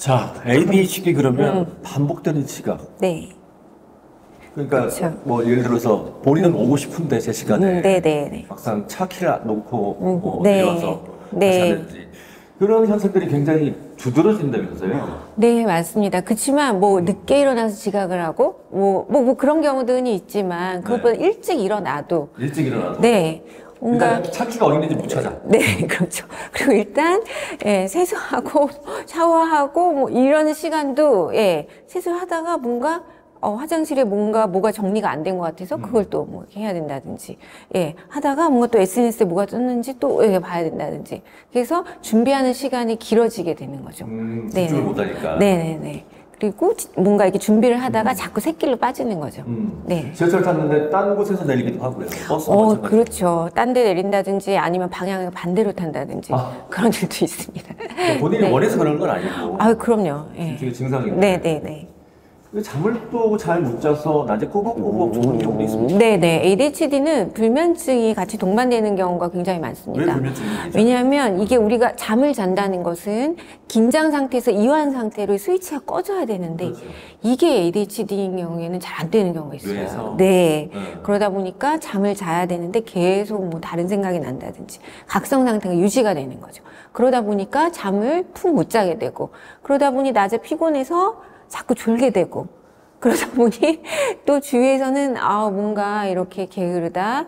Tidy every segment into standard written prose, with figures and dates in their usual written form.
자, ADHD 그러면 반복되는 지각. 네. 그러니까 그쵸. 뭐 예를 들어서 본인은 오고 싶은데 제 시간에 네네네. 막상 차 키를 놓고 뭐 네. 내려와서 네. 다시 하는지 그런 현상들이 굉장히 두드러진다면서요? 네, 맞습니다. 그렇지만 뭐 늦게 일어나서 지각을 하고 뭐 그런 경우들은 있지만 그것보다 네. 일찍 일어나도 일찍 일어나서 네. 뭔가 일단 차 키가 어디 있는지 못 찾아. 네, 그렇죠. 그리고 일단 세수하고 샤워하고 뭐 이런 시간도 세수하다가 뭔가 화장실에 뭐가 정리가 안 된 것 같아서 그걸 또 뭐 이렇게 해야 된다든지 하다가 뭔가 또 SNS에 뭐가 떴는지 또 봐야 된다든지 그래서 준비하는 시간이 길어지게 되는 거죠. 집중을 못 하니까. 네네네. 그리고 뭔가 이렇게 준비를 하다가 자꾸 샛길로 빠지는 거죠. 네. 지하철 탔는데 딴 곳에서 내리기도 하고요. 버스 마찬가지로. 그렇죠. 딴 데 내린다든지 아니면 방향을 반대로 탄다든지 그런 일도 있습니다. 본인이 네. 원해서 그러는 건 아니고. 아, 그럼요. 예. 일종의 증상이고. 네네네. 잠을 또 잘 못 자서 낮에 꼬박꼬박 좋은 경우도 있습니다. 네네. ADHD는 불면증이 같이 동반되는 경우가 굉장히 많습니다. 왜 불면증이죠? 왜냐하면 이게 우리가 잠을 잔다는 것은 긴장 상태에서 이완 상태로 스위치가 꺼져야 되는데 그렇죠. 이게 ADHD인 경우에는 잘 안 되는 경우가 있어요. 뇌에서? 네. 네. 그러다 보니까 잠을 자야 되는데 계속 뭐 다른 생각이 난다든지 각성 상태가 유지가 되는 거죠. 그러다 보니까 잠을 푹 못 자게 되고 그러다 보니 낮에 피곤해서 자꾸 졸게 되고 그러다 보니 또 주위에서는 뭔가 이렇게 게으르다,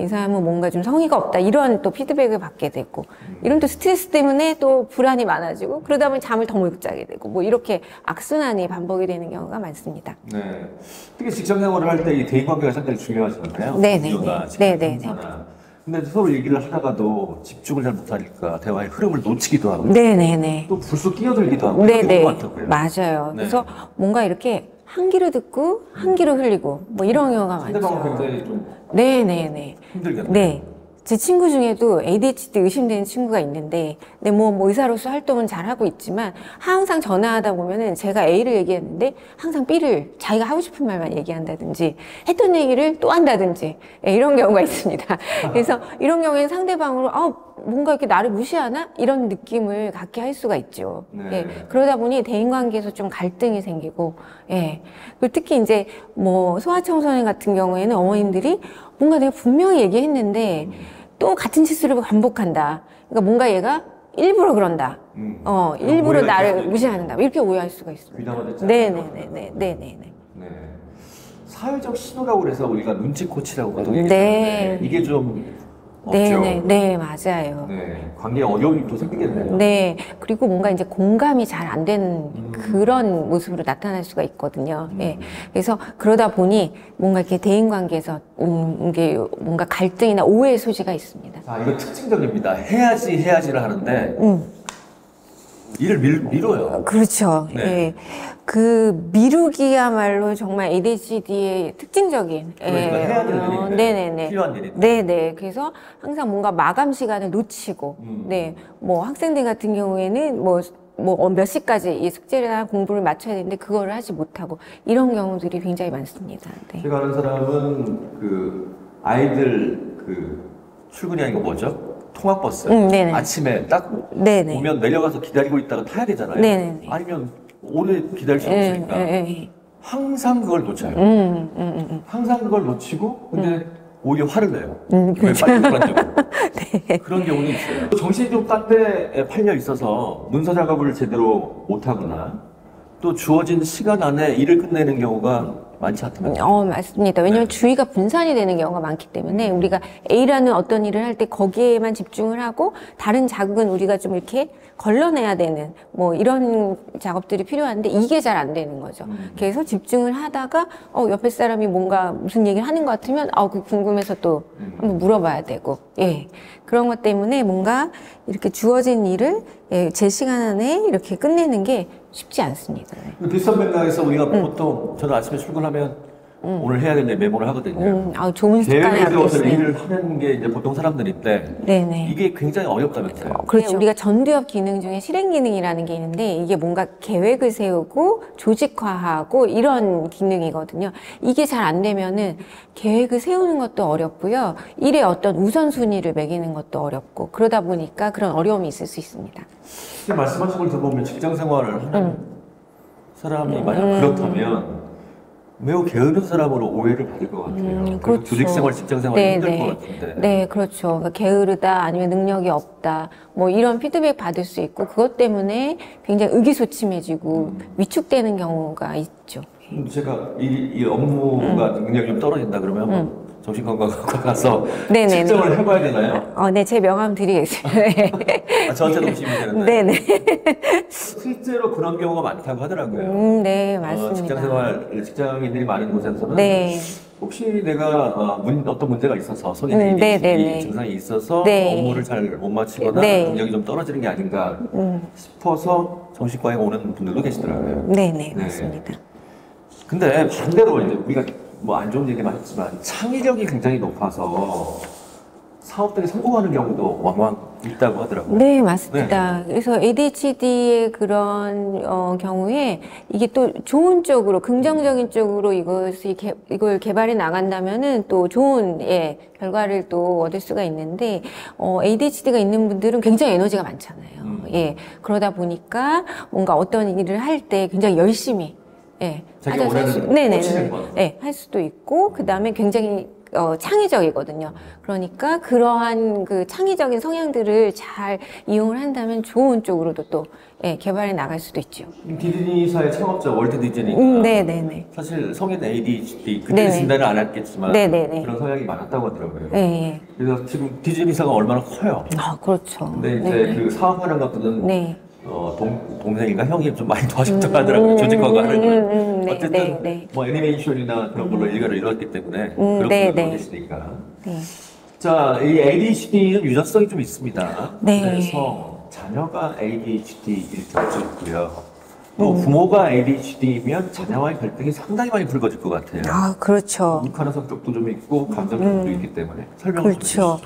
이 사람은 뭔가 좀 성의가 없다 이런 또 피드백을 받게 되고 이런 또 스트레스 때문에 또 불안이 많아지고 그러다 보니 잠을 더 못 자게 되고 뭐 이렇게 악순환이 반복이 되는 경우가 많습니다. 네. 특히 직장 생활을 할 때 이 대인관계가 상당히 중요하잖아요. 네네네. 동료나 네네네. 상사나. 근데 서로 얘기를 하다가도 집중을 잘 못하니까 대화의 흐름을 놓치기도 하고 네네네. 또 불쑥 끼어들기도 하고 네네. 그런 것 같더라고요. 맞아요. 네. 그래서 뭔가 이렇게 한 귀로 듣고 한 귀로 흘리고 뭐 이런 경우가 상대방은 많죠. 굉장히 좀 네네네. 힘들겠네요. 네. 제 친구 중에도 ADHD 의심되는 친구가 있는데, 네, 뭐 의사로서 활동은 잘 하고 있지만, 항상 전화하다 보면은 제가 A를 얘기했는데, 항상 B를 자기가 하고 싶은 말만 얘기한다든지, 했던 얘기를 또 한다든지, 이런 경우가 있습니다. 그래서 이런 경우에는 상대방으로, 뭔가 이렇게 나를 무시하나? 이런 느낌을 갖게 할 수가 있죠. 네. 그러다 보니 대인관계에서 좀 갈등이 생기고, 그리고 특히 이제 뭐 소아청소년 같은 경우에는 어머님들이 뭔가 내가 분명히 얘기했는데 또 같은 실수를 반복한다. 그러니까 뭔가 얘가 일부러 그런다. 일부러 오해가 있을 나를 수도 무시한다. 이렇게 오해할 수가 있습니다. 귀담아듣지 네네네네. 네. 사회적 신호라고 그래서 우리가 눈치코치라고 보통 네. 얘기하는데 이게 좀 없죠. 네, 맞아요. 네. 관계에 어려움이 또 생기겠네요. 네. 그리고 뭔가 이제 공감이 잘 안 되는 그런 모습으로 나타날 수가 있거든요. 그래서 그러다 보니 뭔가 이렇게 대인 관계에서 이게 뭔가 갈등이나 오해의 소지가 있습니다. 자, 이거 특징적입니다. 해야지를 하는데 일을 미뤄요. 그렇죠. 네. 그 미루기야말로 정말 ADHD의 특징적인. 그러니까 해야 될 일인데 네네네. 필요한 일인데. 네네. 그래서 항상 뭔가 마감 시간을 놓치고, 뭐 학생들 같은 경우에는 뭐 몇 시까지 이 숙제나 공부를 마쳐야 되는데 그거를 하지 못하고 이런 경우들이 굉장히 많습니다. 네. 제가 아는 사람은 그 아이들 그 출근이 아니고 뭐죠? 통학버스. 네네. 아침에 딱 네네. 오면 내려가서 기다리고 있다가 타야 되잖아요. 네네네. 아니면 오래 기다릴 수 없으니까. 항상 그걸 놓쳐요. 항상 그걸 놓치고 근데 오히려 화를 내요. 왜 그렇죠. 빨리 그러냐고. 그런 경우는 있어요. 정신이 좀 딴 데에 팔려 있어서 문서 작업을 제대로 못하거나 또 주어진 시간 안에 일을 끝내는 경우가 많지 않다면. 맞습니다. 왜냐하면 주의가 분산이 되는 경우가 많기 때문에 우리가 A라는 어떤 일을 할 때 거기에만 집중을 하고 다른 자극은 우리가 좀 이렇게 걸러내야 되는 뭐 이런 작업들이 필요한데 이게 잘 안 되는 거죠. 그래서 집중을 하다가 옆에 사람이 뭔가 무슨 얘기를 하는 것 같으면 그 궁금해서 또 한번 물어봐야 되고 그런 것 때문에 뭔가 이렇게 주어진 일을 제 시간 안에 이렇게 끝내는 게 쉽지 않습니다. 비슷한 맥락에서 우리가 보통 저는 아침에 출근하면 오늘 해야겠네 메모를 하거든요. 좋은 습관을 계획을 갖고 세워서 있어요. 일을 하는 게 이제 보통 사람들인데 네네. 이게 굉장히 어렵다면서요. 그렇죠. 우리가 전두엽 기능 중에 실행 기능이라는 게 있는데 이게 뭔가 계획을 세우고 조직화하고 이런 기능이거든요. 이게 잘 안 되면은 계획을 세우는 것도 어렵고요. 일의 어떤 우선순위를 매기는 것도 어렵고 그러다 보니까 그런 어려움이 있을 수 있습니다. 지금 말씀하신 걸 들어보면 직장 생활을 하는 사람이 만약 그렇다면 매우 게으른 사람으로 오해를 받을 것 같아요. 그렇죠. 조직 생활, 직장 생활이 힘들 것 같은데. 네, 그렇죠. 그러니까 게으르다 아니면 능력이 없다 뭐 이런 피드백 받을 수 있고 그것 때문에 굉장히 의기소침해지고 위축되는 경우가 있죠. 제가 이 업무가 능력이 좀 떨어진다 그러면 한번 정신건강과 가서 네네네. 측정을 해봐야 되나요? 네, 제 명함 드리겠습니다. 네. 저한테도 오시면 되는데. 네네. 실제로 그런 경우가 많다고 하더라고요. 네, 맞습니다. 직장 생활, 직장인들이 많은 곳에서는 네. 혹시 내가 어떤 문제가 있어서 성인 네네네. 증상이 있어서 네. 업무를 잘 못 마치거나 네. 능력이 좀 떨어지는 게 아닌가 싶어서 정신과에 오는 분들도 계시더라고요. 네네, 네. 맞습니다. 근데 반대로 이제 우리가 뭐 안 좋은 얘기만 했지만 창의력이 굉장히 높아서 사업들이 성공하는 경우도 왕왕 있다고 하더라고요. 네, 맞습니다. 그래서 ADHD의 그런 경우에 이게 또 좋은 쪽으로, 긍정적인 쪽으로 이걸 개발해 나간다면은 또 좋은 결과를 또 얻을 수가 있는데 ADHD가 있는 분들은 굉장히 에너지가 많잖아요. 그러다 보니까 뭔가 어떤 일을 할 때 굉장히 열심히 자기 원하는 꽂히는 거. 할 수도 있고 그 다음에 굉장히 창의적이거든요. 그러니까 그러한 그 창의적인 성향들을 잘 이용을 한다면 좋은 쪽으로도 또 개발해 나갈 수도 있죠. 디즈니사의 창업자 월트 디즈니가 네네네. 사실 성인 ADHD 그때 네네. 진단을 안 했겠지만 네네네. 그런 성향이 많았다고 하더라고요. 네. 그래서 지금 디즈니사가 얼마나 커요. 그렇죠. 근데 이제 네네. 그 사업하는 것들은 네. 동생인가 형이 좀 많이 도와줬다고 하더라고요. 조직화가 하는 걸. 네, 어쨌든 네. 뭐 애니메이션이나 그런 걸로 일가를 이뤘기 때문에 그런 네, 분들도 네. 계시니까. 네. 자, 이 ADHD는 유전성이 좀 있습니다. 네. 그래서 자녀가 ADHD일 경우도 있고요. 또 부모가 ADHD면 자녀와의 갈등이 상당히 많이 불거질 것 같아요. 그렇죠. 욱하는 성격도 좀 있고 감정적도 있기 때문에 설명을 좀 그렇죠. 해주시죠.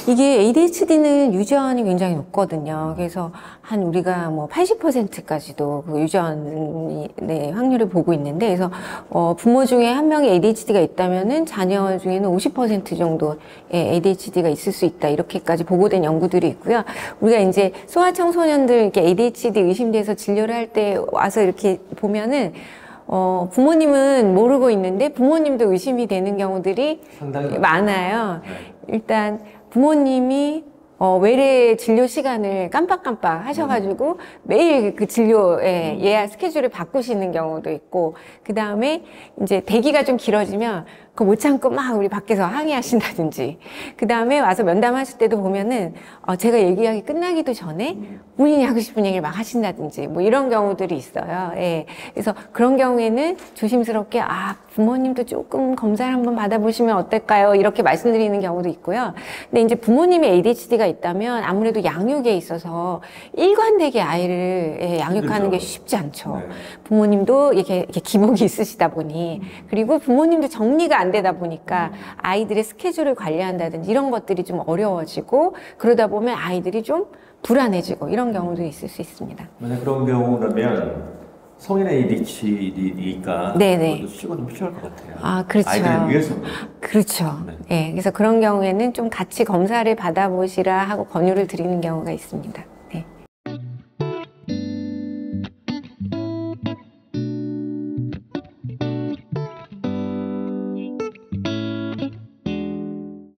이게 ADHD는 유전이 굉장히 높거든요. 그래서 한 우리가 뭐 80%까지도 그 유전이 확률을 보고 있는데, 그래서 부모 중에 한 명이 ADHD가 있다면은 자녀 중에는 50% 정도 ADHD가 있을 수 있다. 이렇게까지 보고된 연구들이 있고요. 우리가 이제 소아청소년들 이렇게 ADHD 의심돼서 진료를 할 때 와서 이렇게 보면은 부모님은 모르고 있는데 부모님도 의심이 되는 경우들이 상당히 많아요. 네. 일단 부모님이 외래 진료 시간을 깜빡깜빡 하셔가지고 매일 그 진료에 예약 스케줄을 바꾸시는 경우도 있고, 그 다음에 이제 대기가 좀 길어지면 그거 못 참고 막 우리 밖에서 항의하신다든지, 그 다음에 와서 면담하실 때도 보면은 제가 얘기하기 끝나기도 전에 본인이 하고 싶은 얘기를 막 하신다든지 뭐 이런 경우들이 있어요. 그래서 그런 경우에는 조심스럽게 부모님도 조금 검사를 한번 받아보시면 어떨까요? 이렇게 말씀드리는 경우도 있고요. 근데 이제 부모님이 ADHD가 있다면 아무래도 양육에 있어서 일관되게 아이를 양육하는 게 쉽지 않죠. 네. 부모님도 이렇게 기복이 있으시다 보니, 그리고 부모님도 정리가 안 되다 보니까 아이들의 스케줄을 관리한다든지 이런 것들이 좀 어려워지고, 그러다 보면 아이들이 좀 불안해지고 이런 경우도 있을 수 있습니다. 만약 그런 경우라면 성인 ADHD니까 네네. 치료가 좀 필요할 것 같아요. 그렇죠. 아이들을 위해서. 그렇죠. 네. 그래서 그런 경우에는 좀 같이 검사를 받아보시라 하고 권유를 드리는 경우가 있습니다.